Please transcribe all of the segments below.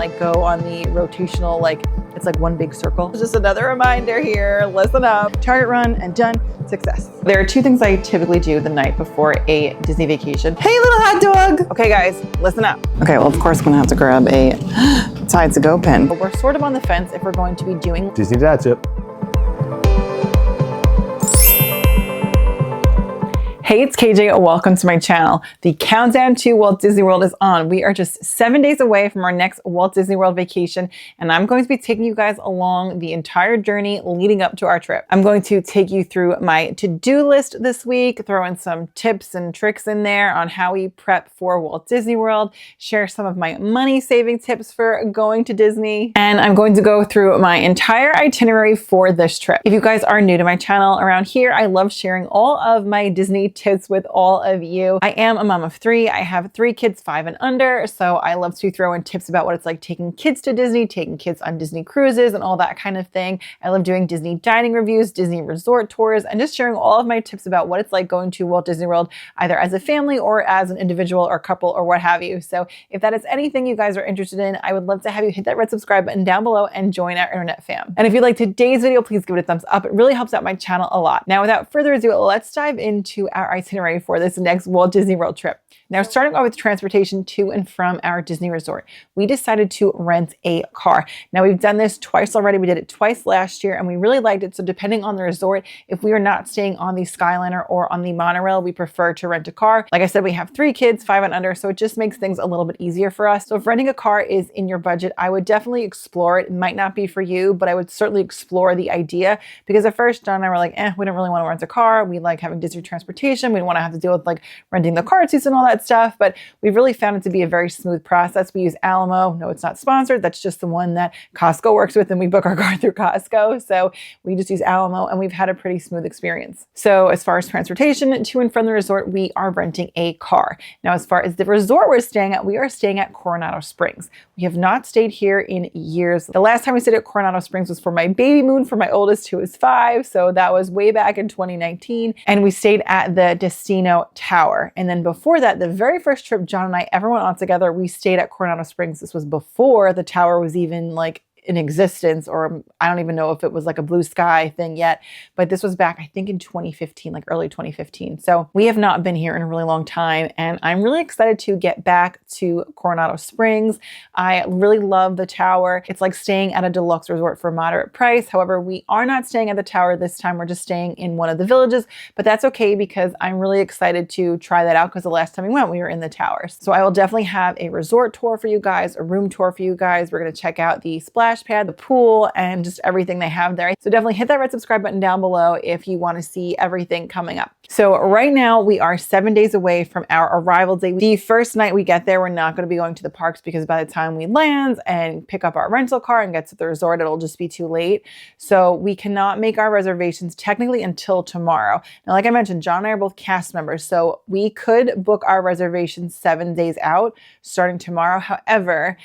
like go on the rotational, like it's like one big circle. Just another reminder here, listen up. Target run and done, success. There are two things I typically do the night before a Disney vacation. Hey, little hot dog. Okay guys, listen up. Okay, well of course I'm gonna have to grab a Tide to Go pen. But we're sort of on the fence if we're going to be doing Disney Dad Tip. Hey, it's KJ. Welcome to my channel. The countdown to Walt Disney World is on. We are just 7 days away from our next Walt Disney World vacation, and I'm going to be taking you guys along the entire journey leading up to our trip. I'm going to take you through my to-do list this week, throw in some tips and tricks in there on how we prep for Walt Disney World, share some of my money-saving tips for going to Disney, and I'm going to go through my entire itinerary for this trip. If you guys are new to my channel around here, I love sharing all of my Disney tips with all of you. I am a mom of three. I have 3 kids, 5 and under. So I love to throw in tips about what it's like taking kids to Disney, taking kids on Disney cruises and all that kind of thing. I love doing Disney dining reviews, Disney resort tours, and just sharing all of my tips about what it's like going to Walt Disney World, either as a family or as an individual or couple or what have you. So if that is anything you guys are interested in, I would love to have you hit that red subscribe button down below and join our internet fam. And if you like today's video, please give it a thumbs up. It really helps out my channel a lot. Now, without further ado, let's dive into our itinerary for this next Walt Disney World trip. Now, starting off with transportation to and from our Disney resort, we decided to rent a car. Now, we've done this twice already. We did it twice last year and we really liked it. So depending on the resort, if we are not staying on the Skyliner or on the monorail, we prefer to rent a car. Like I said, we have 3 kids, 5 and under, so it just makes things a little bit easier for us. So if renting a car is in your budget, I would definitely explore it. It might not be for you, but I would certainly explore the idea, because at first John and I were like, we don't really want to rent a car. We like having Disney transportation. We don't want to have to deal with like renting the car seats and all that stuff, but we've really found it to be a very smooth process. We use Alamo. No, it's not sponsored. That's just the one that Costco works with, and we book our car through Costco. So we just use Alamo and we've had a pretty smooth experience. So as far as transportation to and from the resort, we are renting a car. Now, as far as the resort we're staying at, we are staying at Coronado Springs. We have not stayed here in years. The last time we stayed at Coronado Springs was for my baby moon for my oldest, who is 5. So that was way back in 2019. And we stayed at the Destino Tower. And then before that, the very first trip John and I ever went on together, we stayed at Coronado Springs. This was before the tower was even like in existence, or I don't even know if it was like a blue sky thing yet, but this was back, I think in 2015, like early 2015. So we have not been here in a really long time, and I'm really excited to get back to Coronado Springs. I really love the tower. It's like staying at a deluxe resort for a moderate price. However, we are not staying at the tower this time. We're just staying in one of the villages, but that's okay because I'm really excited to try that out, because the last time we went, we were in the towers. So I will definitely have a resort tour for you guys, a room tour for you guys. We're going to check out the splash pad, the pool, and just everything they have there. So definitely hit that red subscribe button down below if you want to see everything coming up. So right now we are 7 days away from our arrival date. The first night we get there, we're not going to be going to the parks, because by the time we land and pick up our rental car and get to the resort, it'll just be too late. So we cannot make our reservations technically until tomorrow. Now, like I mentioned, John and I are both cast members, so we could book our reservations 7 days out starting tomorrow. However,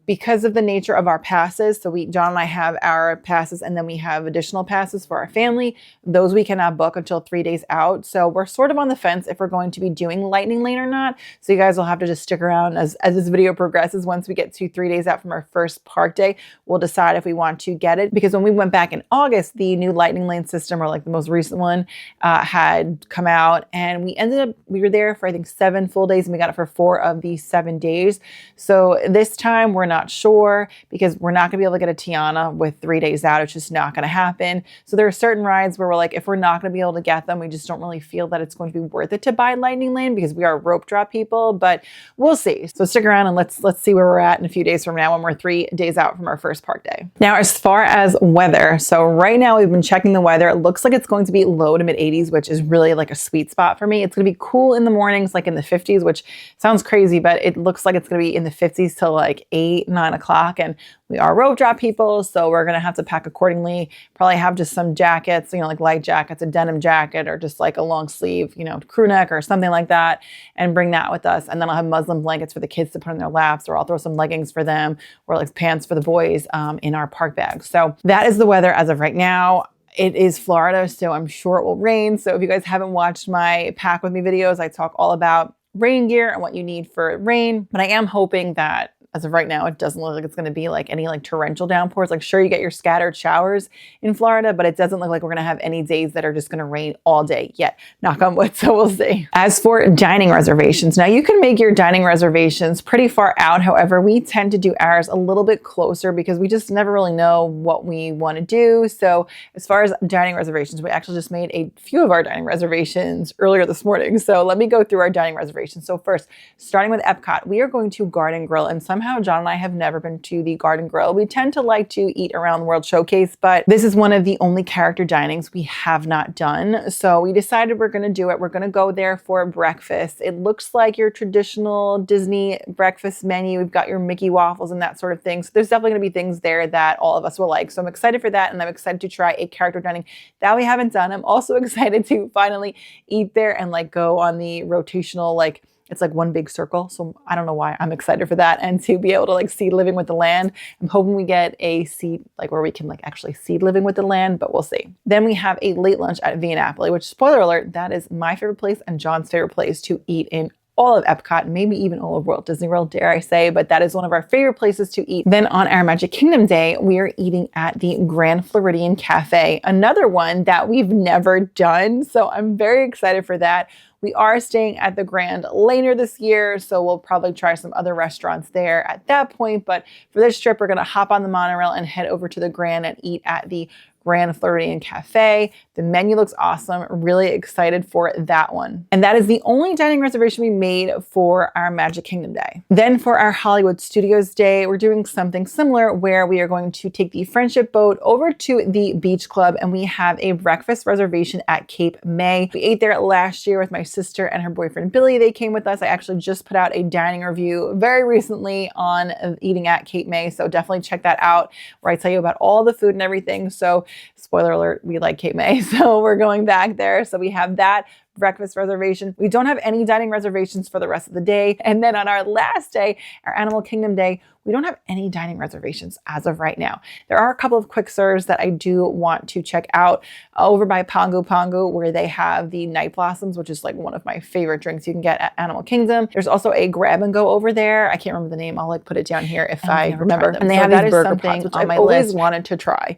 because of the nature of our passes, so John and I have our passes, and then we have additional passes for our family. Those we cannot book until 3 days out. So we're sort of on the fence if we're going to be doing Lightning Lane or not. So you guys will have to just stick around as this video progresses. Once we get to 3 days out from our first park day, we'll decide if we want to get it. Because when we went back in August, the new Lightning Lane system, or like the most recent one, had come out, and we were there for I think 7 full days, and we got it for 4 of the 7 days. So this time we're not sure, because we're not gonna be able to get a Tiana with 3 days out. It's just not gonna happen. So there are certain rides where we're like, if we're not gonna be able to get them, we just don't really feel that it's going to be worth it to buy Lightning Lane, because we are rope drop people, but we'll see. So stick around and let's see where we're at in a few days from now when we're 3 days out from our first park day. Now, as far as weather, so right now we've been checking the weather. It looks like it's going to be low to mid 80s, which is really like a sweet spot for me. It's gonna be cool in the mornings, like in the 50s, which sounds crazy, but it looks like it's gonna be in the 50s till like 8, 9 o'clock. And we are rope drop people, so we're gonna have to pack accordingly. Probably have just some jackets, like light jackets, a denim jacket, or just like a long sleeve, crew neck or something like that, and bring that with us. And then I'll have muslin blankets for the kids to put in their laps, or I'll throw some leggings for them, or like pants for the boys in our park bags. So that is the weather as of right now. It is Florida, so I'm sure it will rain. So if you guys haven't watched my Pack With Me videos, I talk all about rain gear and what you need for rain. But I am hoping that as of right now, it doesn't look like it's going to be like any like torrential downpours. Like sure, you get your scattered showers in Florida, but it doesn't look like we're going to have any days that are just going to rain all day yet. Knock on wood, so we'll see. As for dining reservations, now you can make your dining reservations pretty far out. However, we tend to do ours a little bit closer because we just never really know what we want to do. So as far as dining reservations, we actually just made a few of our dining reservations earlier this morning. So let me go through our dining reservations. So first, starting with EPCOT, we are going to Garden Grill, and somehow John and I have never been to the Garden Grill. We tend to like to eat around the World Showcase, but this is one of the only character dinings we have not done. So we decided we're going to do it. We're going to go there for breakfast. It looks like your traditional Disney breakfast menu. We've got your Mickey waffles and that sort of thing. So there's definitely going to be things there that all of us will like. So I'm excited for that, and I'm excited to try a character dining that we haven't done. I'm also excited to finally eat there and like go on the rotational, like it's like one big circle. So I don't know why I'm excited for that, and to be able to like see Living with the Land. I'm hoping we get a seat like where we can like actually see Living with the Land, but we'll see. Then we have a late lunch at Via Napoli, which, spoiler alert, that is my favorite place and John's favorite place to eat in all of EPCOT, maybe even all of Walt Disney World, dare I say, but that is one of our favorite places to eat. Then on our Magic Kingdom day, we are eating at the Grand Floridian Cafe, another one that we've never done. So I'm very excited for that. We are staying at the Grand later this year, so we'll probably try some other restaurants there at that point. But for this trip, we're going to hop on the monorail and head over to the Grand and eat at the Grand Floridian Cafe. The menu looks awesome. Really excited for that one. And that is the only dining reservation we made for our Magic Kingdom day. Then for our Hollywood Studios day, we're doing something similar where we are going to take the Friendship boat over to the beach club, and we have a breakfast reservation at Cape May. We ate there last year with my sister and her boyfriend Billy. They came with us. I actually just put out a dining review very recently on eating at Cape May, so definitely check that out where I tell you about all the food and everything. So spoiler alert, we like Cape May, so we're going back there. So we have that breakfast reservation. We don't have any dining reservations for the rest of the day. And then on our last day, our Animal Kingdom day, we don't have any dining reservations as of right now. There are a couple of quick serves that I do want to check out over by Pongu Pongu, where they have the Night Blossoms, which is like one of my favorite drinks you can get at Animal Kingdom. There's also a grab and go over there. I can't remember the name. I'll like put it down here if I remember. And they have these burger pots, which I've always wanted to try.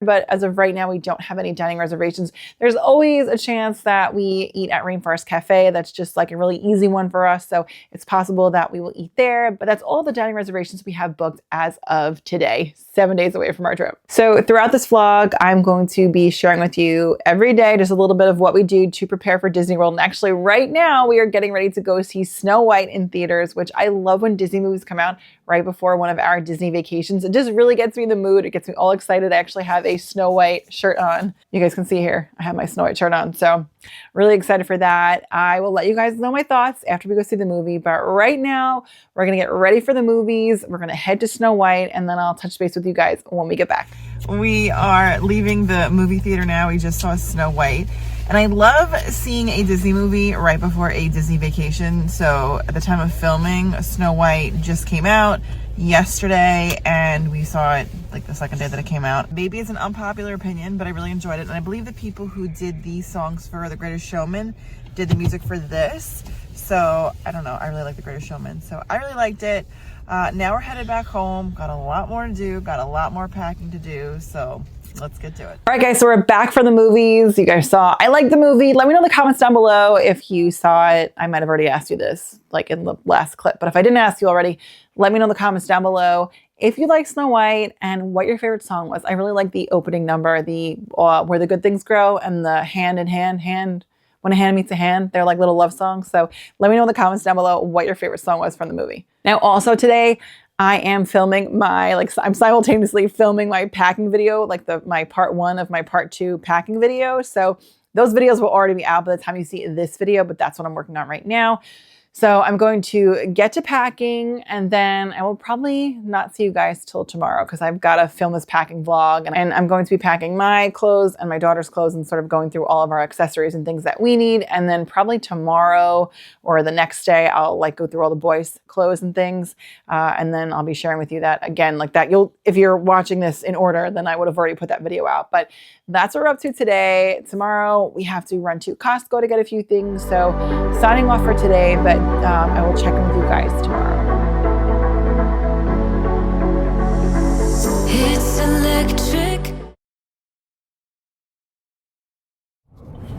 But as of right now, we don't have any dining reservations. There's always a chance that we eat at Rainforest Cafe. That's just like a really easy one for us. So it's possible that we will eat there. But that's all the dining reservations we have booked as of today, 7 days away from our trip. So throughout this vlog, I'm going to be sharing with you every day just a little bit of what we do to prepare for Disney World. And actually right now, we are getting ready to go see Snow White in theaters, which I love when Disney movies come out right before one of our Disney vacations. It just really gets me in the mood. It gets me all excited. I actually have a Snow White shirt on. You guys can see here, I have my Snow White shirt on. So really excited for that. I will let you guys know my thoughts after we go see the movie. But right now, we're going to get ready for the movies. We're going to head to Snow White, and then I'll touch base with you guys when we get back. We are leaving the movie theater now. We just saw Snow White. And I love seeing a Disney movie right before a Disney vacation. So at the time of filming, Snow White just came out yesterday, and we saw it like the second day that it came out. Maybe it's an unpopular opinion, but I really enjoyed it. And I believe the people who did these songs for The Greatest Showman did the music for this. So I don't know, I really like The Greatest Showman. So I really liked it. Now we're headed back home. Got a lot more to do, got a lot more packing to do. So let's get to it. All right, guys, so we're back for the movies. You guys saw, I liked the movie. Let me know in the comments down below if you saw it. I might have already asked you this like in the last clip, but if I didn't ask you already, let me know in the comments down below if you like Snow White and what your favorite song was. I really like the opening number, the Where the Good Things Grow, and the Hand in Hand, When a Hand Meets a Hand. They're like little love songs. So let me know in the comments down below what your favorite song was from the movie. Now, also today, I am filming I'm simultaneously filming my packing video, like my part 1 of my part 2 packing video. So those videos will already be out by the time you see this video, but that's what I'm working on right now. So I'm going to get to packing, and then I will probably not see you guys till tomorrow because I've got to film this packing vlog, and I'm going to be packing my clothes and my daughter's clothes and sort of going through all of our accessories and things that we need. And then probably tomorrow or the next day, I'll like go through all the boys' clothes and things. And then I'll be sharing with you that again, like that if you're watching this in order, then I would have already put that video out. But that's what we're up to today. Tomorrow we have to run to Costco to get a few things. So signing off for today, but I will check in with you guys tomorrow. It's electric.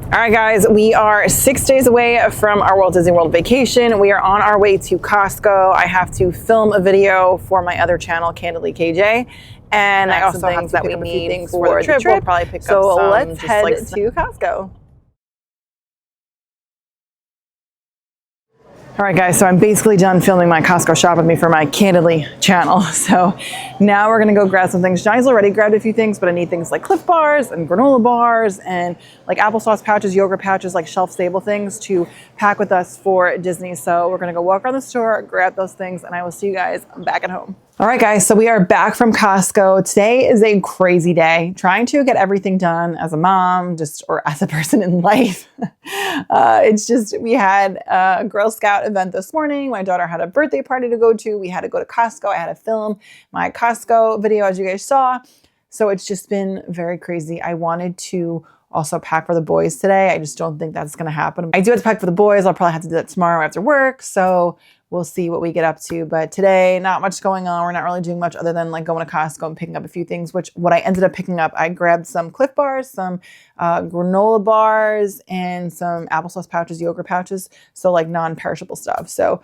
All right, guys, we are 6 days away from our Walt Disney World vacation. We are on our way to Costco. I have to film a video for my other channel, Candidly KJ. And I also have to pick up a few things for the trip. We'll probably pick up some. So let's head to Costco. All right, guys, so I'm basically done filming my Costco shop with me for my Candidly channel. So now we're gonna go grab some things. Johnny's already grabbed a few things, but I need things like Cliff Bars and granola bars and like applesauce pouches, yogurt pouches, like shelf-stable things to pack with us for Disney. So we're gonna go walk around the store, grab those things, and I will see you guys back at home. All right, guys, so we are back from Costco. Today is a crazy day, trying to get everything done as a mom, or as a person in life. It's just, we had a Girl Scout event this morning. My daughter had a birthday party to go to. We had to go to Costco. I had to film my Costco video, as you guys saw. So it's just been very crazy. I wanted to also pack for the boys today. I just don't think that's gonna happen. I do have to pack for the boys. I'll probably have to do that tomorrow after work. So we'll see what we get up to. But today, not much going on. We're not really doing much other than like going to Costco and picking up a few things, which what I ended up picking up, I grabbed some Cliff Bars, some granola bars, and some applesauce pouches, yogurt pouches. So like non-perishable stuff. So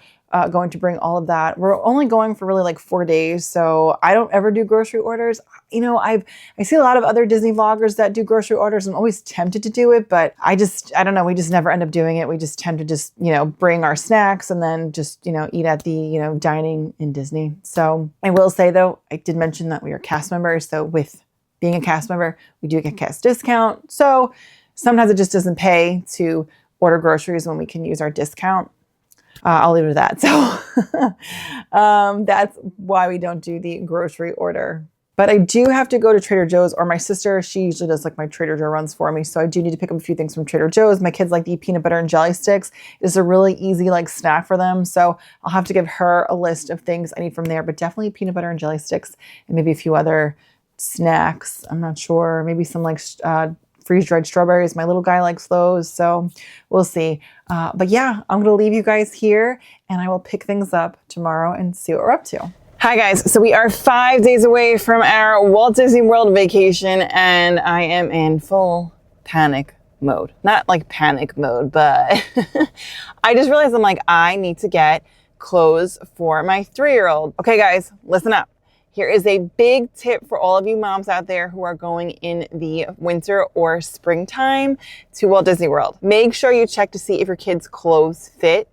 going to bring all of that. We're only going for really like 4 days. So I don't ever do grocery orders. You know, I see a lot of other Disney vloggers that do grocery orders. I'm always tempted to do it, but I don't know. We just never end up doing it. We just tend to just, bring our snacks and then just, eat at the, dining in Disney. So I will say though, I did mention that we are cast members. So with being a cast member, we do get cast discount. So sometimes it just doesn't pay to order groceries when we can use our discount. I'll leave it at that. So that's why we don't do the grocery order. But I do have to go to Trader Joe's, or my sister, she usually does like my Trader Joe runs for me. So I do need to pick up a few things from Trader Joe's. My kids like the peanut butter and jelly sticks. It's a really easy like snack for them. So I'll have to give her a list of things I need from there, but definitely peanut butter and jelly sticks and maybe a few other snacks. I'm not sure. Maybe some like freeze-dried strawberries. My little guy likes those. So we'll see. But yeah, I'm going to leave you guys here and I will pick things up tomorrow and see what we're up to. Hi guys, so we are 5 days away from our Walt Disney World vacation and I am in full panic mode. Not like panic mode, but I just realized I need to get clothes for my 3-year-old. Okay guys, listen up. Here is a big tip for all of you moms out there who are going in the winter or springtime to Walt Disney World. Make sure you check to see if your kids' clothes fit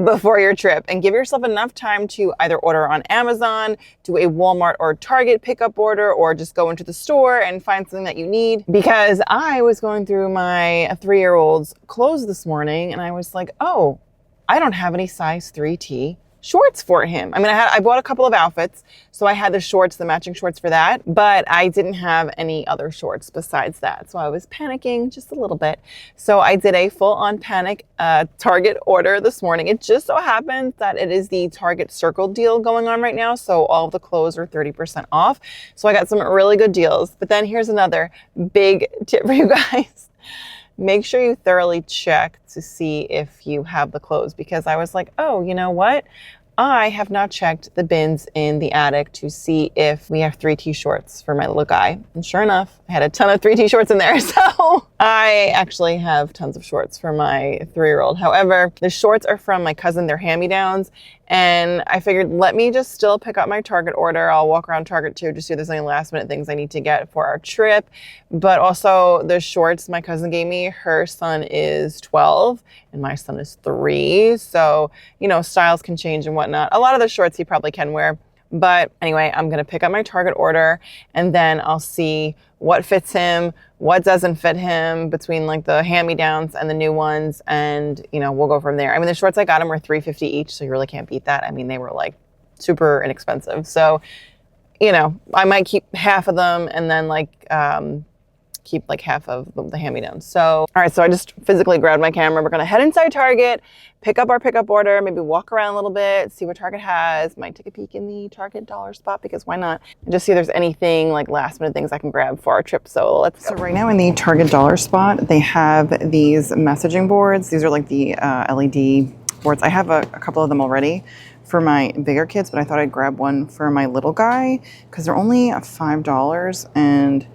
before your trip and give yourself enough time to either order on Amazon, do a Walmart or Target pickup order, or just go into the store and find something that you need. Because I was going through my 3-year-old's clothes this morning and I was like, oh, I don't have any size 3T shorts for him. I mean, I bought a couple of outfits, so I had the shorts, the matching shorts for that, but I didn't have any other shorts besides that. So I was panicking just a little bit. So I did a full-on panic Target order this morning. It just so happens that it is the Target Circle deal going on right now. So all of the clothes are 30% off. So I got some really good deals. But then here's another big tip for you guys. Make sure you thoroughly check to see if you have the clothes, because I was like, oh, you know what? I have not checked the bins in the attic to see if we have 3T shorts for my little guy. And sure enough, I had a ton of 3T shorts in there. So I actually have tons of shorts for my 3-year-old. However, the shorts are from my cousin. They're hand-me-downs. And I figured, let me just still pick up my Target order. I'll walk around Target too, just see if there's any last minute things I need to get for our trip. But also the shorts my cousin gave me, her son is 12 and my son is 3. So, styles can change and whatnot. A lot of the shorts he probably can wear. But anyway, I'm going to pick up my Target order and then I'll see what fits him, what doesn't fit him between like the hand-me-downs and the new ones. And, we'll go from there. I mean, the shorts I got him were $3.50 each. So you really can't beat that. I mean, they were like super inexpensive. So, I might keep half of them and then keep like half of the hand-me-downs. So, all right, so I just physically grabbed my camera. We're gonna head inside Target, pick up our pickup order, maybe walk around a little bit, see what Target has, might take a peek in the Target dollar spot because why not? And just see if there's anything like last minute things I can grab for our trip. So let's go. So right now in the Target dollar spot, they have these messaging boards. These are like the LED sports. I have a couple of them already for my bigger kids, but I thought I'd grab one for my little guy because they're only $5, and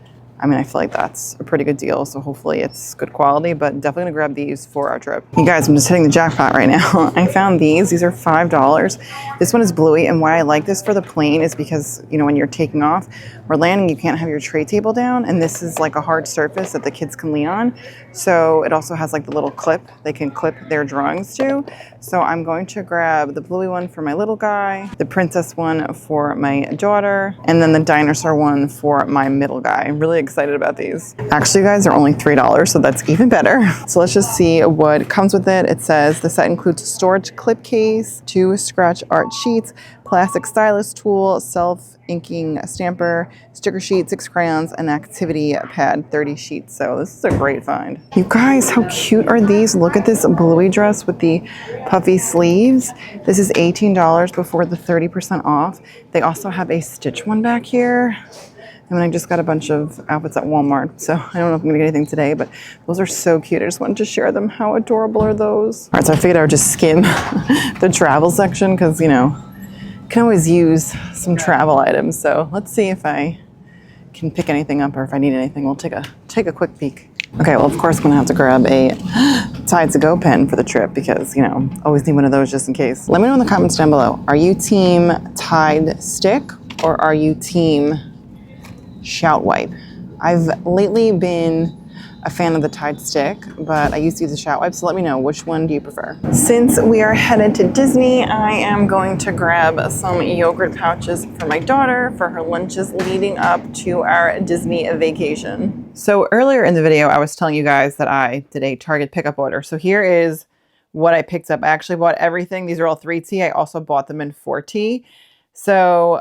I mean, I feel like that's a pretty good deal, so hopefully it's good quality, but definitely gonna grab these for our trip. You guys, I'm just hitting the jackpot right now. I found these. These are $5. This one is bluey, and why I like this for the plane is because, you know, when you're taking off or landing, you can't have your tray table down, and this is like a hard surface that the kids can lean on. So it also has like the little clip they can clip their drawings to. So I'm going to grab the bluey one for my little guy, the princess one for my daughter, and then the dinosaur one for my middle guy. I'm really excited about these. Actually, guys, they're only $3, so that's even better. So let's just see what comes with it. It says the set includes a storage clip case, 2 scratch art sheets, plastic stylus tool, self-inking stamper, sticker sheet, 6 crayons, and activity pad, 30 sheets. So this is a great find. You guys, how cute are these? Look at this bluey dress with the puffy sleeves. This is $18 before the 30% off. They also have a stitch one back here. I mean, I just got a bunch of outfits at Walmart, so I don't know if I'm gonna get anything today, but those are so cute. I just wanted to share them. How adorable are those? All right, so I figured I would just skim the travel section because, you know, can always use some travel items. So let's see if I can pick anything up or if I need anything. We'll take a quick peek. Okay, well, of course, I'm gonna have to grab a Tide to Go pen for the trip because, you know, always need one of those just in case. Let me know in the comments down below. Are you team Tide Stick or are you team Shout Wipe? I've lately been a fan of the Tide Stick, but I used to use the Shout Wipe, so let me know, which one do you prefer? Since we are headed to Disney, I am going to grab some yogurt pouches for my daughter for her lunches leading up to our Disney vacation. So earlier in the video, I was telling you guys that I did a Target pickup order. So here is what I picked up. I actually bought everything. These are all 3T. I also bought them in 4T. So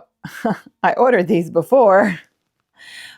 I ordered these before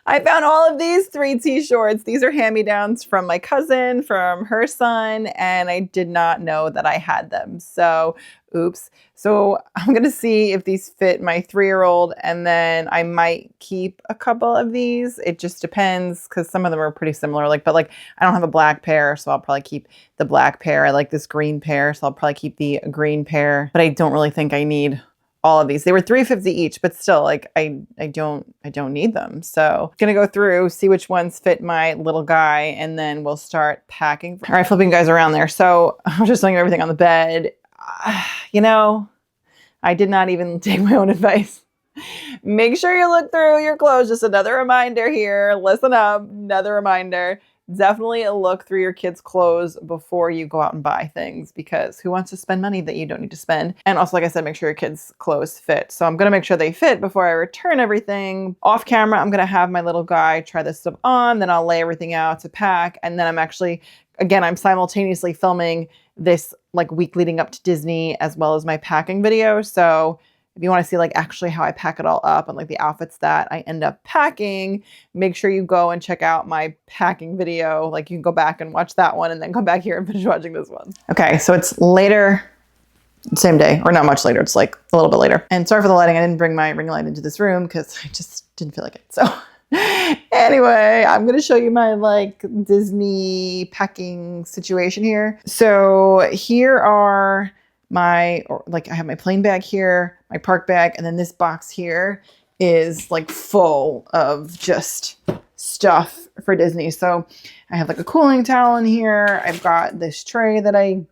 I found all of these 3T shorts. These are hand-me-downs from my cousin, from her son, and I did not know that I had them. So, oops. So I'm going to see if these fit my 3-year-old, and then I might keep a couple of these. It just depends because some of them are pretty similar. But I don't have a black pair, so I'll probably keep the black pair. I like this green pair, so I'll probably keep the green pair. But I don't really think I need all of these. They were $3.50 each, but still, I don't need them. So gonna go through, see which ones fit my little guy, and then we'll start packing. All right, flipping you guys around there. So I'm just laying everything on the bed. You know, I did not even take my own advice. Make sure you look through your clothes. Just another reminder here. Listen up, another reminder. Definitely look through your kids' clothes before you go out and buy things, because who wants to spend money that you don't need to spend? And also, like I said, make sure your kids' clothes fit. So I'm going to make sure they fit before I return everything. Off camera, I'm going to have my little guy try this stuff on, then I'll lay everything out to pack. And then I'm simultaneously filming this week leading up to Disney as well as my packing video. So if you want to see actually how I pack it all up and the outfits that I end up packing, make sure you go and check out my packing video. You can go back and watch that one and then come back here and finish watching this one. Okay, so it's later, same day, or not much later. It's a little bit later. And sorry for the lighting. I didn't bring my ring light into this room because I just didn't feel like it. So anyway, I'm going to show you my Disney packing situation here. So here are I have my plane bag here, my park bag, and then this box here is full of just stuff for Disney. So I have a cooling towel in here. I've got this tray that I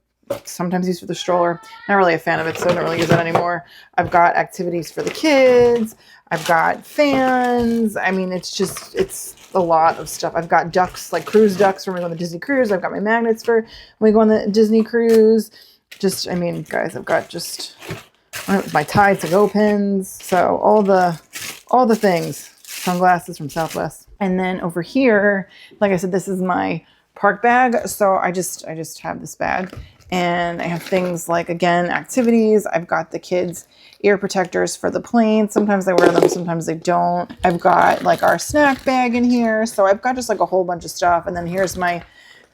sometimes use for the stroller. Not really a fan of it, so I don't really use that anymore. I've got activities for the kids. I've got fans. I mean, it's a lot of stuff. I've got ducks, cruise ducks when we go on the Disney cruise. I've got my magnets for when we go on the Disney cruise. Guys, I've got my Tide to Go pins. So all the things, sunglasses from Southwest. And then over here, like I said, this is my park bag. So I just have this bag, and I have things again, activities. I've got the kids' ear protectors for the plane. Sometimes I wear them, sometimes I don't. I've got our snack bag in here. So I've got just a whole bunch of stuff. And then here's my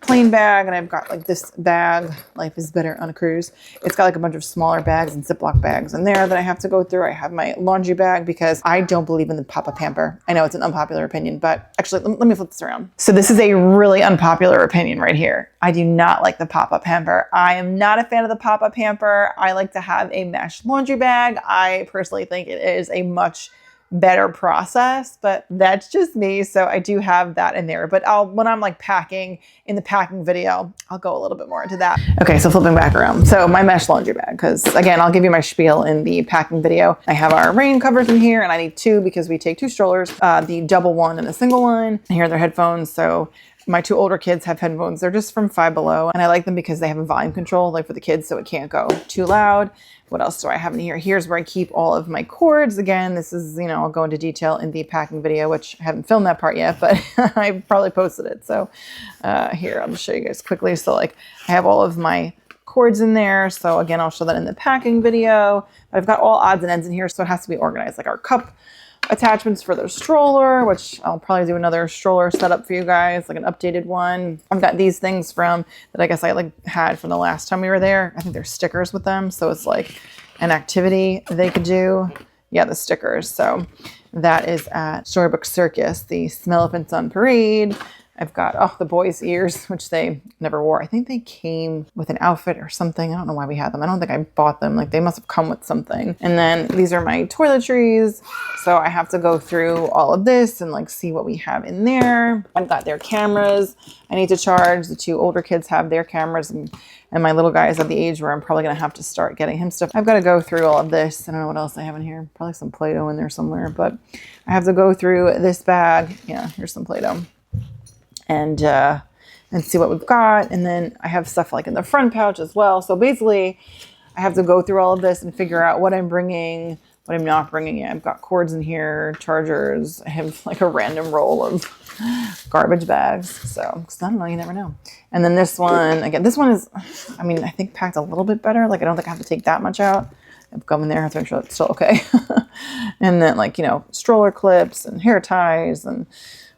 plane bag, and I've got like this bag, Life is Better on a Cruise. It's got like a bunch of smaller bags and Ziploc bags in there that I have to go through. I have my laundry bag because I don't believe in the pop-up hamper. I know it's an unpopular opinion, but actually let me flip this around. So this is a really unpopular opinion right here. I do not like the pop-up hamper. I am not a fan of the pop-up hamper. I like to have a mesh laundry bag. I personally think it is a much better process, but that's just me. So I do have that in there, but when I'm like packing in the packing video, I'll go a little bit more into that. Okay, so flipping back around. So my mesh laundry bag, because again, I'll give you my spiel in the packing video. I have our rain covers in here, and I need 2 because we take 2 strollers, the double one and a single one. And here are their headphones. So my 2 older kids have headphones. They're just from Five Below, and I like them because they have a volume control, like for the kids, so it can't go too loud. What else do I have in here? Here's where I keep all of my cords. Again, this is, I'll go into detail in the packing video, which I haven't filmed that part yet, but I probably posted it. So here, I'll just show you guys quickly. So like I have all of my cords in there. So again, I'll show that in the packing video. But I've got all odds and ends in here, so it has to be organized. Like our cup attachments for the stroller, which I'll probably do another stroller setup for you guys, like an updated one. I've got these things that I guess I like had from the last time we were there. I think there's stickers with them, so it's like an activity they could do. Yeah, the stickers. So that is at Storybook Circus, the Smellephants on Parade. I've got, the boys' ears, which they never wore. I think they came with an outfit or something. I don't know why we had them. I don't think I bought them. Like, they must have come with something. And then these are my toiletries. So I have to go through all of this and like see what we have in there. I've got their cameras I need to charge. The 2 older kids have their cameras, and my little guy is at the age where I'm probably going to have to start getting him stuff. I've got to go through all of this. I don't know what else I have in here. Probably some Play-Doh in there somewhere, but I have to go through this bag. Yeah, here's some Play-Doh. And see what we've got. And then I have stuff like in the front pouch as well. So basically I have to go through all of this and figure out what I'm bringing, what I'm not bringing. Yeah, I've got cords in here, chargers. I have like a random roll of garbage bags. So, cause I don't know, you never know. And then this one, again, this one is, I think packed a little bit better. Like I don't think I have to take that much out. I've gum in there, I have to make sure it's still okay. And then like, stroller clips and hair ties, and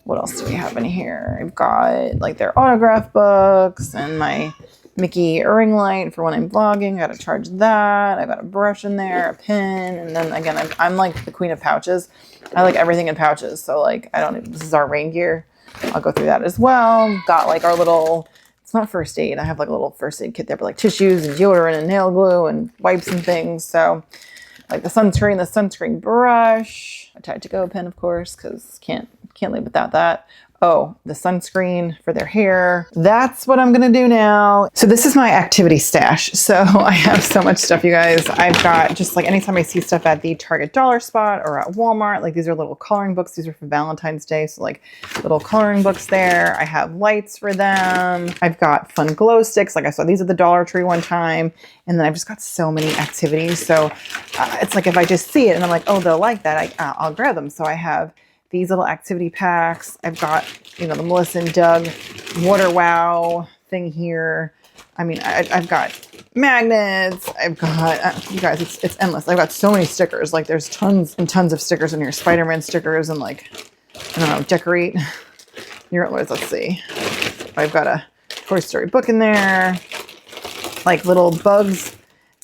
what else do we have in here? I've got like their autograph books and my Mickey ring light for when I'm vlogging. I got to charge that. I got a brush in there, a pin. And then again, I'm like the queen of pouches. I like everything in pouches. So like, this is our rain gear. I'll go through that as well. Got like our little, it's not first aid. I have like a little first aid kit there, but like tissues and deodorant and nail glue and wipes and things. So like the sunscreen brush, a Tide to Go pen, of course, because can't live without that. Oh, the sunscreen for their hair. That's what I'm gonna do now. So this is my activity stash. So I have so much stuff, you guys. I've got just like anytime I see stuff at the Target dollar spot or at Walmart, like these are little coloring books. These are for Valentine's Day. So like little coloring books there. I have lights for them. I've got fun glow sticks. Like I saw these at the Dollar Tree one time. And then I've just got so many activities. So it's like if I just see it and I'm like, oh, they'll like that, I'll grab them. So I have these little activity packs. I've got, the Melissa and Doug Water Wow thing here. I've got magnets. I've got, you guys, it's endless. I've got so many stickers. Like there's tons and tons of stickers in here. Spider-Man stickers and like, I don't know, decorate your, let's see. I've got a Toy Story book in there. Like little bugs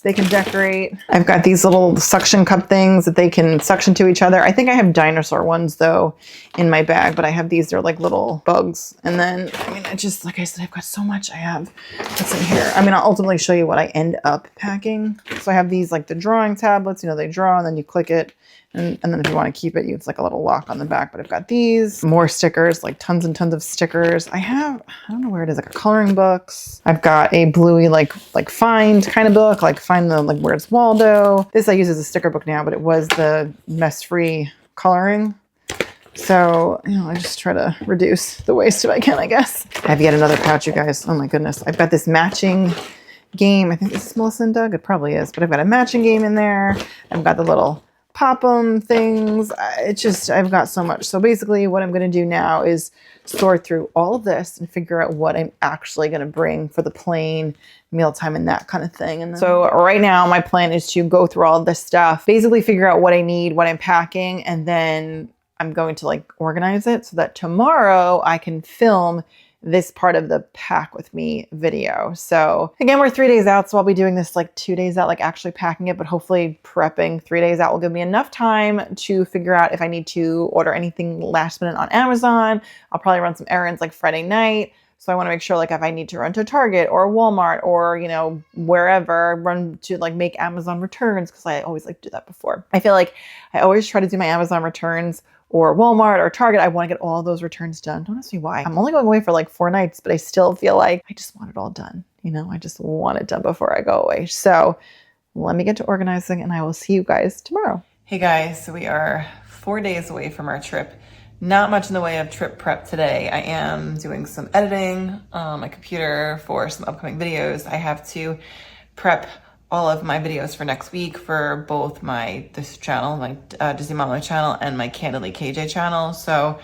they can decorate. I've got these little suction cup things that they can suction to each other. I think I have dinosaur ones though in my bag, but I have these, they're like little bugs. And then, I just, like I said, I've got so much I have that's in here. I'll ultimately show you what I end up packing. So I have these like the drawing tablets, they draw and then you click it. And then if you want to keep it, it's like a little lock on the back. But I've got these, more stickers, like tons and tons of stickers. I don't know where it is, like a coloring books. I've got a bluey, like find kind of book, like find the, like Where's Waldo. This I use as a sticker book now, but it was the mess-free coloring. So, I just try to reduce the waste if I can, I guess. I have yet another pouch, you guys. Oh my goodness. I've got this matching game. I think this is Melissa and Doug. It probably is, but I've got a matching game in there. I've got the little pop-em things. I've got so much. So basically what I'm going to do now is sort through all of this and figure out what I'm actually going to bring for the plane, mealtime, and that kind of thing. And so right now my plan is to go through all of this stuff, basically figure out what I need, what I'm packing, and then I'm going to like organize it so that tomorrow I can film this part of the pack with me video. So again, we're 3 days out, so I'll be doing this like 2 days out, like actually packing it, but hopefully prepping 3 days out will give me enough time to figure out if I need to order anything last minute on Amazon. I'll probably run some errands like Friday night. So I want to make sure like if I need to run to Target or Walmart or, you know, wherever, run to like make Amazon returns, because I always like to do that before. I feel like I always try to do my Amazon returns or Walmart or Target. I want to get all those returns done. Don't ask me why. I'm only going away for like 4 nights, but I still feel like I just want it all done. You know, I just want it done before I go away. So let me get to organizing and I will see you guys tomorrow. Hey guys, so we are 4 days away from our trip. Not much in the way of trip prep today. I am doing some editing on my computer for some upcoming videos. I have to prep all of my videos for next week for both this channel, my Disney Mama channel, and my Candidly KJ channel. So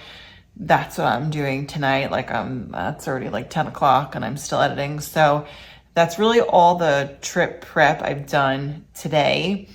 that's what I'm doing tonight. Like it's already like 10 o'clock and I'm still editing. So that's really all the trip prep I've done today.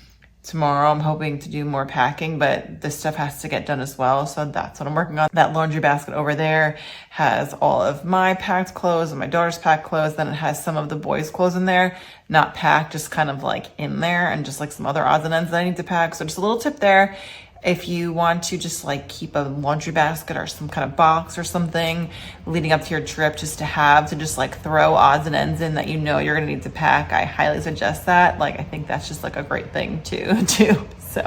Tomorrow I'm hoping to do more packing, but this stuff has to get done as well. So that's what I'm working on. That laundry basket over there has all of my packed clothes and my daughter's packed clothes. Then it has some of the boys' clothes in there, not packed, just kind of like in there, and just like some other odds and ends that I need to pack. So just a little tip there. If you want to just like keep a laundry basket or some kind of box or something leading up to your trip, just to have to just like throw odds and ends in that you know you're gonna need to pack, I highly suggest that. Like, I think that's just like a great thing to do. So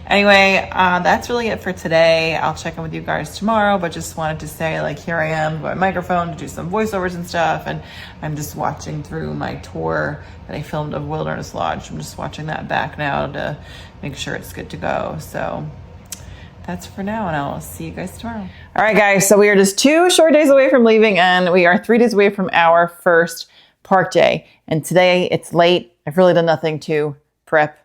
anyway, that's really it for today. I'll check in with you guys tomorrow, but just wanted to say, like, here I am with my microphone to do some voiceovers and stuff. And I'm just watching through my tour that I filmed of Wilderness Lodge. I'm just watching that back now to make sure it's good to go. So that's for now, and I'll see you guys tomorrow. All right, guys, so we are just 2 short days away from leaving, and we are 3 days away from our first park day. And today it's late. I've really done nothing to prep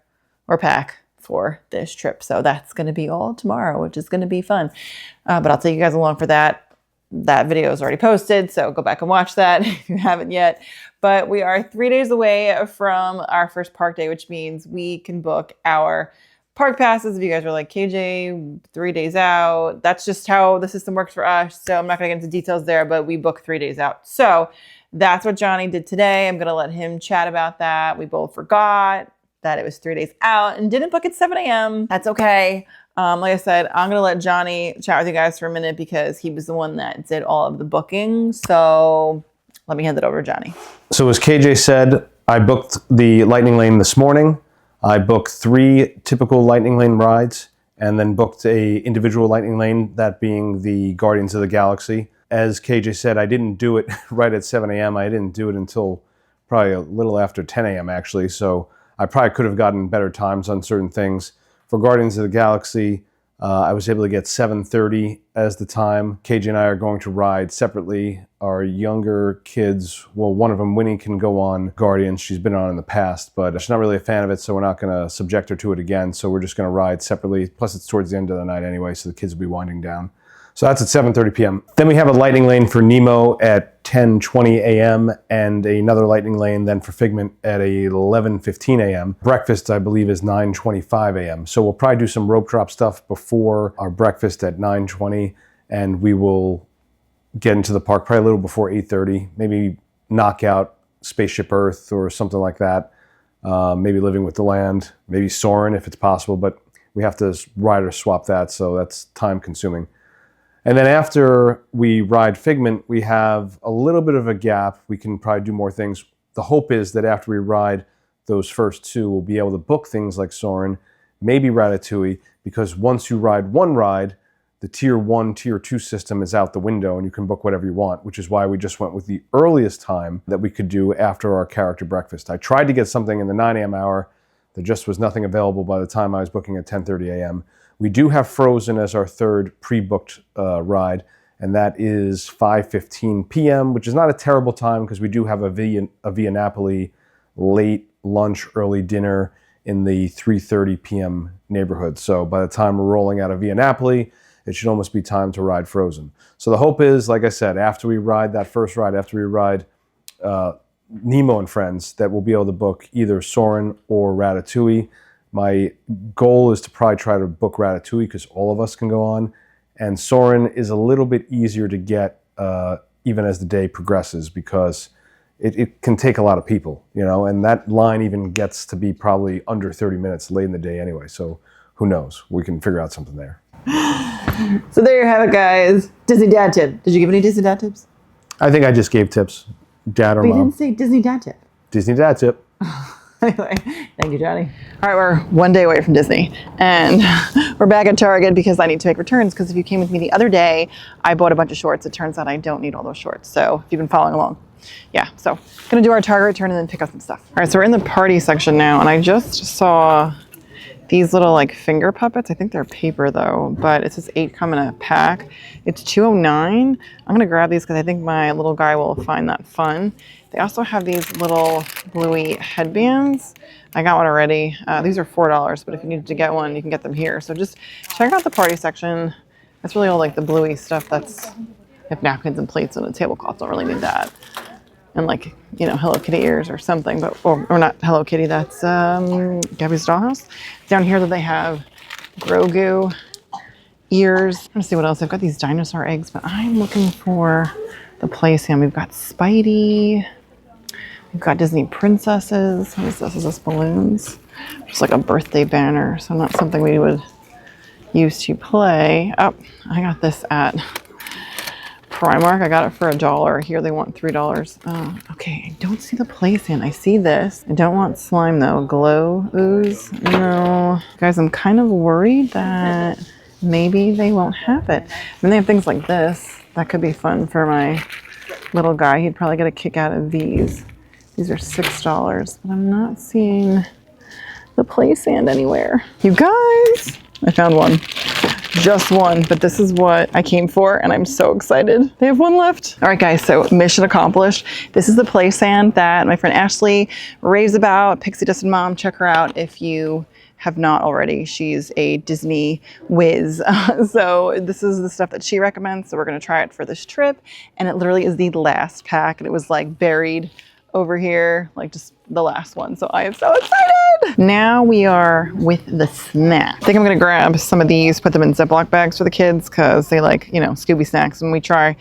or pack for this trip. So that's going to be all tomorrow, which is going to be fun. But I'll take you guys along for that. That video is already posted, so go back and watch that if you haven't yet. But we are 3 days away from our first park day, which means we can book our park passes. If you guys are like, KJ, 3 days out, that's just how the system works for us. So I'm not going to get into details there, but we book 3 days out. So that's what Johnny did today. I'm going to let him chat about that. We both forgot that it was 3 days out and didn't book at 7 a.m. That's okay. Like I said, I'm going to let Johnny chat with you guys for a minute because he was the one that did all of the booking. So let me hand it over to Johnny. So as KJ said, I booked the Lightning Lane this morning. I booked 3 typical Lightning Lane rides and then booked a individual Lightning Lane, that being the Guardians of the Galaxy. As KJ said, I didn't do it right at 7 a.m. I didn't do it until probably a little after 10 a.m. actually. So I probably could have gotten better times on certain things. For Guardians of the Galaxy, I was able to get 7:30 as the time. KJ and I are going to ride separately. Our younger kids, well, one of them, Winnie, can go on Guardians. She's been on in the past, but she's not really a fan of it, so we're not going to subject her to it again. So we're just going to ride separately. Plus, it's towards the end of the night anyway, so the kids will be winding down. So that's at 7:30 p.m. Then we have a Lightning Lane for Nemo at 10:20 a.m. and another Lightning Lane then for Figment at 11:15 a.m. Breakfast, I believe, is 9:25 a.m. So we'll probably do some rope drop stuff before our breakfast at 9:20, and we will get into the park probably a little before 8:30. Maybe knock out Spaceship Earth or something like that. Maybe Living with the Land, maybe Soarin' if it's possible, but we have to ride or swap that, so that's time consuming. And then after we ride Figment, we have a little bit of a gap. We can probably do more things. The hope is that after we ride those first 2, we'll be able to book things like Soarin', maybe Ratatouille, because once you ride one ride, the Tier 1, Tier 2 system is out the window and you can book whatever you want, which is why we just went with the earliest time that we could do after our character breakfast. I tried to get something in the 9 a.m. hour. There just was nothing available by the time I was booking at 10:30 a.m. We do have Frozen as our third pre-booked ride, and that is 5:15 p.m., which is not a terrible time because we do have a Via Napoli late lunch, early dinner in the 3:30 p.m. neighborhood. So by the time we're rolling out of Via Napoli, it should almost be time to ride Frozen. So the hope is, like I said, after we ride that first ride, after we ride Nemo and Friends, that we'll be able to book either Soarin' or Ratatouille. My goal is to probably try to book Ratatouille because all of us can go on. And Soarin' is a little bit easier to get even as the day progresses, because it can take a lot of people, you know, and that line even gets to be probably under 30 minutes late in the day anyway. So who knows? We can figure out something there. So there you have it, guys. Disney dad tip. Did you give any Disney dad tips? I think I just gave tips, dad or But you mom. didn't say Disney dad tip. Disney dad tip. Anyway, thank you, Johnny. All right, we're one day away from Disney, and we're back at Target because I need to make returns, because if you came with me the other day, I bought a bunch of shorts. It turns out I don't need all those shorts. So if you've been following along. Yeah, so gonna do our Target return and then pick up some stuff. All right, so we're in the party section now, and I just saw these little like finger puppets. I think they're paper though, but it says 8 come in a pack. It's $2.09. I'm gonna grab these because I think my little guy will find that fun. They also have these little bluey headbands. I got one already. These are $4, but if you needed to get one, you can get them here. So just check out the party section. That's really all like the bluey stuff. That's if napkins and plates and the tablecloths don't really need that. And like, you know, Hello Kitty ears or something, but or not Hello Kitty, that's Gabby's Dollhouse. Down here that they have Grogu ears. Let's see what else. I've got these dinosaur eggs, but I'm looking for the play stand. We've got Spidey. We've got Disney princesses. What is this? Is this balloons? Just like a birthday banner, so not something we would use to play. Oh, I got this at Primark. I got it for $1. Here they want $3. Okay, I don't see the play stand. I see this. I don't want slime though. Glow ooze. No. Guys, I'm kind of worried that maybe they won't have it. I mean, they have things like this. That could be fun for my little guy. He'd probably get a kick out of these. These are $6, but I'm not seeing the play stand anywhere. You guys, I found one. Just one, but this is what I came for, and I'm so excited. They have one left. All right, guys, so mission accomplished. This is the play stand that my friend Ashley raves about. Pixie Dust and Mom, check her out if you have not already. She's a Disney whiz. So this is the stuff that she recommends. So we're gonna try it for this trip. And it literally is the last pack. And it was like buried over here, like just the last one. So I am so excited. Now we are with the snack. I think I'm gonna grab some of these, put them in Ziploc bags for the kids because they like, you know, Scooby snacks, and we try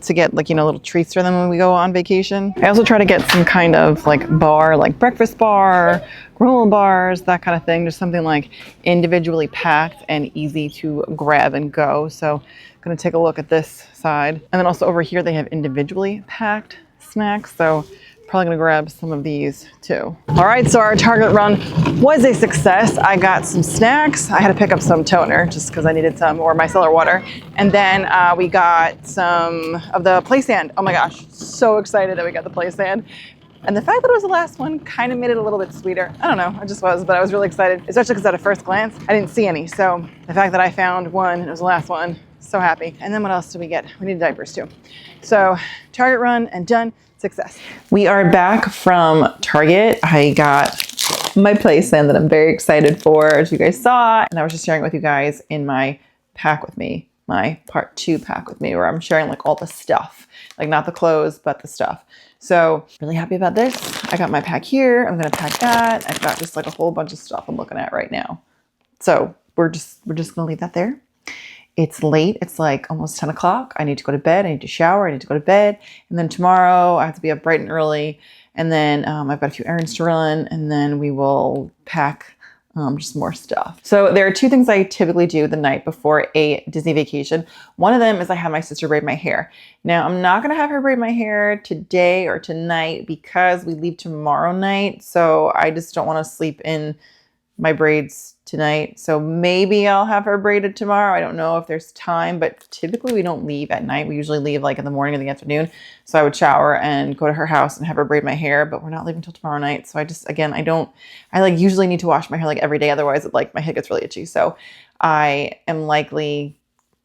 to get like, you know, little treats for them when we go on vacation. I also try to get some kind of like bar, like breakfast bar, granola bars, that kind of thing. Just something like individually packed and easy to grab and go. So I'm gonna take a look at this side. And then also over here, they have individually packed snacks. So probably gonna grab some of these too. All right, so our Target run was a success. I got some snacks. I had to pick up some toner just because I needed some, or micellar water. And then we got some of the play stand. Oh my gosh, so excited that we got the play stand. And the fact that it was the last one kind of made it a little bit sweeter. I don't know, I just was, but I was really excited, especially because at a first glance, I didn't see any. So the fact that I found one and it was the last one, so happy. And then what else did we get? We need diapers too. So Target run and done. Success. We are back from Target. I got my play stand that I'm very excited for, as you guys saw. And I was just sharing with you guys in my pack with me, my part 2 pack with me, where I'm sharing like all the stuff, like not the clothes, but the stuff. So really happy about this. I got my pack here. I'm gonna pack that. I've got just like a whole bunch of stuff I'm looking at right now. So we're just gonna leave that there. It's late. It's like almost 10 o'clock. I need to go to bed. I need to shower. I need to go to bed. And then tomorrow I have to be up bright and early. And then I've got a few errands to run. And then we will pack just more stuff. So there are 2 things I typically do the night before a Disney vacation. One of them is I have my sister braid my hair. Now I'm not going to have her braid my hair today or tonight because we leave tomorrow night. So I just don't want to sleep in my braids tonight. So maybe I'll have her braided tomorrow. I don't know if there's time, but typically we don't leave at night. We usually leave like in the morning or the afternoon. So I would shower and go to her house and have her braid my hair, but we're not leaving until tomorrow night. So I just, again, I like usually need to wash my hair like every day. Otherwise it like my head gets really itchy. So I am likely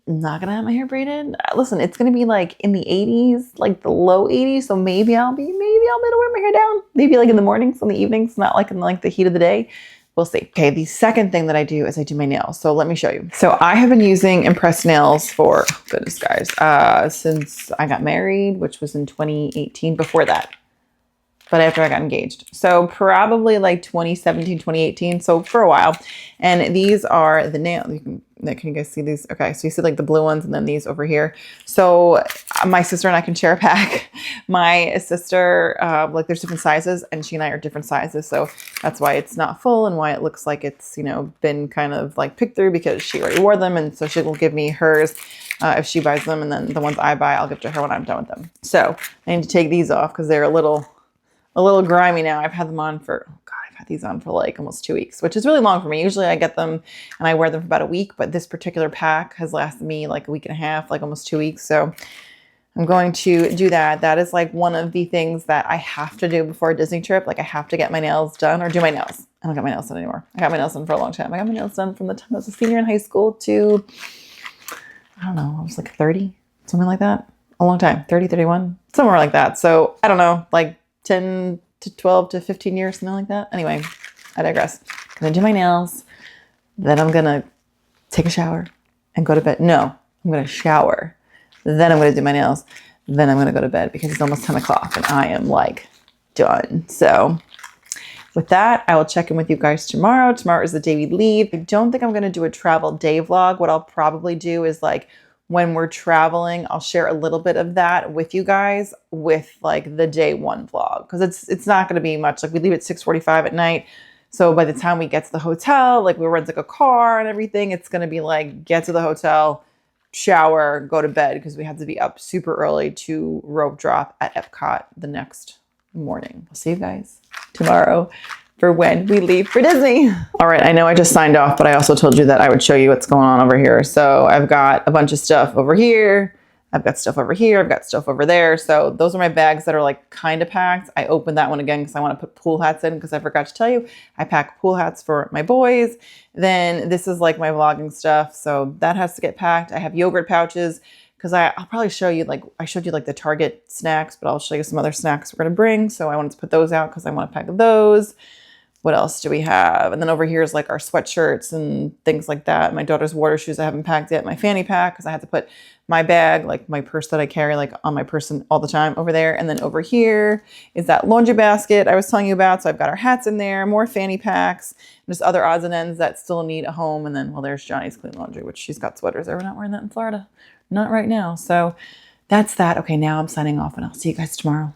not gonna have my hair braided. Listen, it's gonna be like in the 80s, like the low 80s. So maybe I'll be able to wear my hair down. Maybe like in the mornings, in the evenings, not like in like the heat of the day. We'll see. Okay, the second thing that I do is I do my nails. So let me show you. So I have been using Impress nails for, oh goodness guys, since I got married, which was in 2018. Before that, but after I got engaged. So probably like 2017, 2018. So for a while. And these are the nail. Can you guys see these? Okay, so you see like the blue ones and then these over here. So my sister and I can share a pack. My sister, like there's different sizes and she and I are different sizes. So that's why it's not full and why it looks like it's, you know, been kind of like picked through because she already wore them. And so she will give me hers if she buys them. And then the ones I buy, I'll give to her when I'm done with them. So I need to take these off because they're a little grimy now. I've had them on for, oh God, I've had these on for like almost 2 weeks, which is really long for me. Usually I get them and I wear them for about a week, but this particular pack has lasted me like a week and a half, like almost 2 weeks. So I'm going to do that. That is like one of the things that I have to do before a Disney trip. Like I have to get my nails done or do my nails. I don't get my nails done anymore. I got my nails done for a long time. I got my nails done from the time I was a senior in high school to, I don't know, I was like 30, something like that. A long time, 30, 31, somewhere like that. So I don't know, like 10 to 12 to 15 years, something like that. Anyway, I digress. I'm gonna do my nails. Then I'm gonna take a shower and go to bed. No, I'm gonna shower. Then I'm gonna do my nails. Then I'm gonna go to bed because it's almost 10 o'clock and I am like done. So with that, I will check in with you guys tomorrow. Tomorrow is the day we leave. I don't think I'm gonna do a travel day vlog. What I'll probably do is like when we're traveling, I'll share a little bit of that with you guys with like the day one vlog. Cause it's not going to be much. Like we leave at 6:45 at night. So by the time we get to the hotel, like we rent like a car and everything, it's going to be like, get to the hotel, shower, go to bed. Cause we have to be up super early to rope drop at EPCOT the next morning. I'll see you guys tomorrow for when we leave for Disney. All right, I know I just signed off, but I also told you that I would show you what's going on over here. So I've got a bunch of stuff over here. I've got stuff over here. I've got stuff over there. So those are my bags that are like kind of packed. I opened that one again because I want to put pool hats in because I forgot to tell you, I pack pool hats for my boys. Then this is like my vlogging stuff. So that has to get packed. I have yogurt pouches because I'll probably show you, like I showed you like the Target snacks, but I'll show you some other snacks we're going to bring. So I wanted to put those out because I want to pack those. What else do we have? And then over here is like our sweatshirts and things like that. My daughter's water shoes I haven't packed yet. My fanny pack because I had to put my bag, like my purse that I carry like on my person all the time over there. And then over here is that laundry basket I was telling you about. So I've got our hats in there, more fanny packs, and just other odds and ends that still need a home. And then, well, there's Johnny's clean laundry, which she's got sweaters there. We're not wearing that in Florida. Not right now. So that's that. Okay, now I'm signing off and I'll see you guys tomorrow.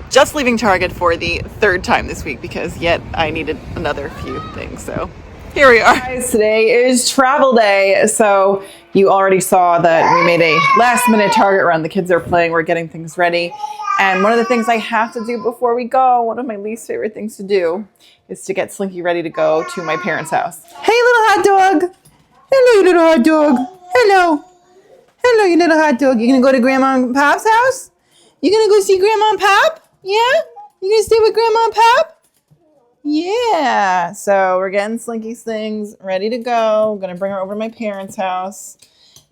Just leaving Target for the third time this week because yet I needed another few things. So here we are. Guys, today is travel day. So you already saw that we made a last minute Target run. The kids are playing. We're getting things ready. And one of the things I have to do before we go, one of my least favorite things to do is to get Slinky ready to go to my parents' house. Hey, little hot dog. Hello, you little hot dog. Hello. Hello, you little hot dog. You gonna go to Grandma and Pop's house? You gonna go see Grandma and Pop? Yeah? You gonna stay with Grandma and Pop? Yeah. So we're getting Slinky's things ready to go. I'm gonna bring her over to my parents' house.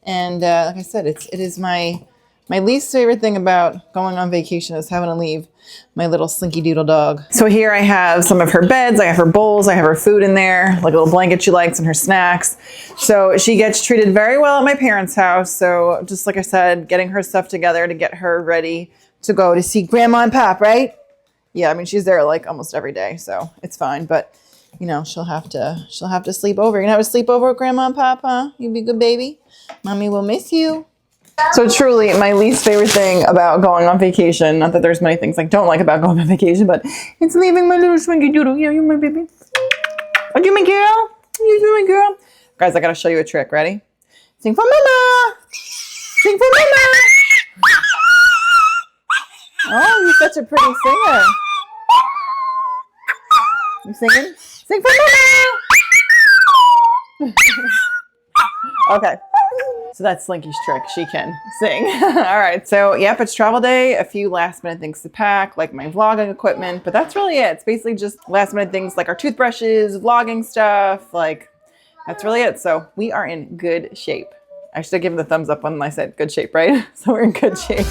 And like I said, it is my least favorite thing about going on vacation is having to leave my little Slinky Doodle dog. So here I have some of her beds. I have her bowls. I have her food in there, like a little blanket she likes and her snacks. So she gets treated very well at my parents' house. So just like I said, getting her stuff together to get her ready to go to see Grandma and Pop, right? Yeah, I mean, she's there like almost every day, so it's fine. But, you know, she'll have to sleep over. You're gonna have a sleepover with Grandma and Pop, huh? You be a good baby. Mommy will miss you. So truly, my least favorite thing about going on vacation, not that there's many things I don't like about going on vacation, but it's leaving my little Slinky Doodle. Yeah, you're my baby. Are you my girl? You're my girl. Guys, I gotta show you a trick. Ready? Sing for Mama. Sing for Mama. Oh, you're such a pretty singer. You singing? Sing for Mama. Okay. So that's Slinky's trick. She can sing. All right. So, yep, it's travel day. A few last minute things to pack, like my vlogging equipment, but that's really it. It's basically just last minute things like our toothbrushes, vlogging stuff. Like, that's really it. So we are in good shape. I should have given the thumbs up when I said good shape, right? So we're in good shape.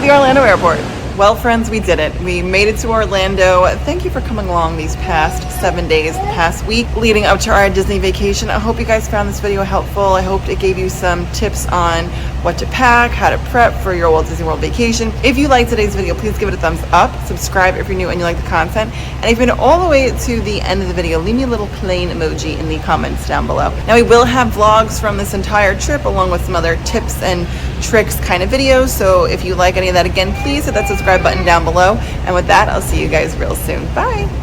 the Orlando airport. Well, friends, we did it. We made it to Orlando. Thank you for coming along these past 7 days, the past week leading up to our Disney vacation. I hope you guys found this video helpful. I hope it gave you some tips on what to pack, how to prep for your Walt Disney World vacation. If you liked today's video, please give it a thumbs up. Subscribe if you're new and you like the content. And if you've been all the way to the end of the video, leave me a little plane emoji in the comments down below. Now, we will have vlogs from this entire trip along with some other tips and tricks kind of videos. So if you like any of that, again, please hit that subscribe button down below. And with that, I'll see you guys real soon. Bye.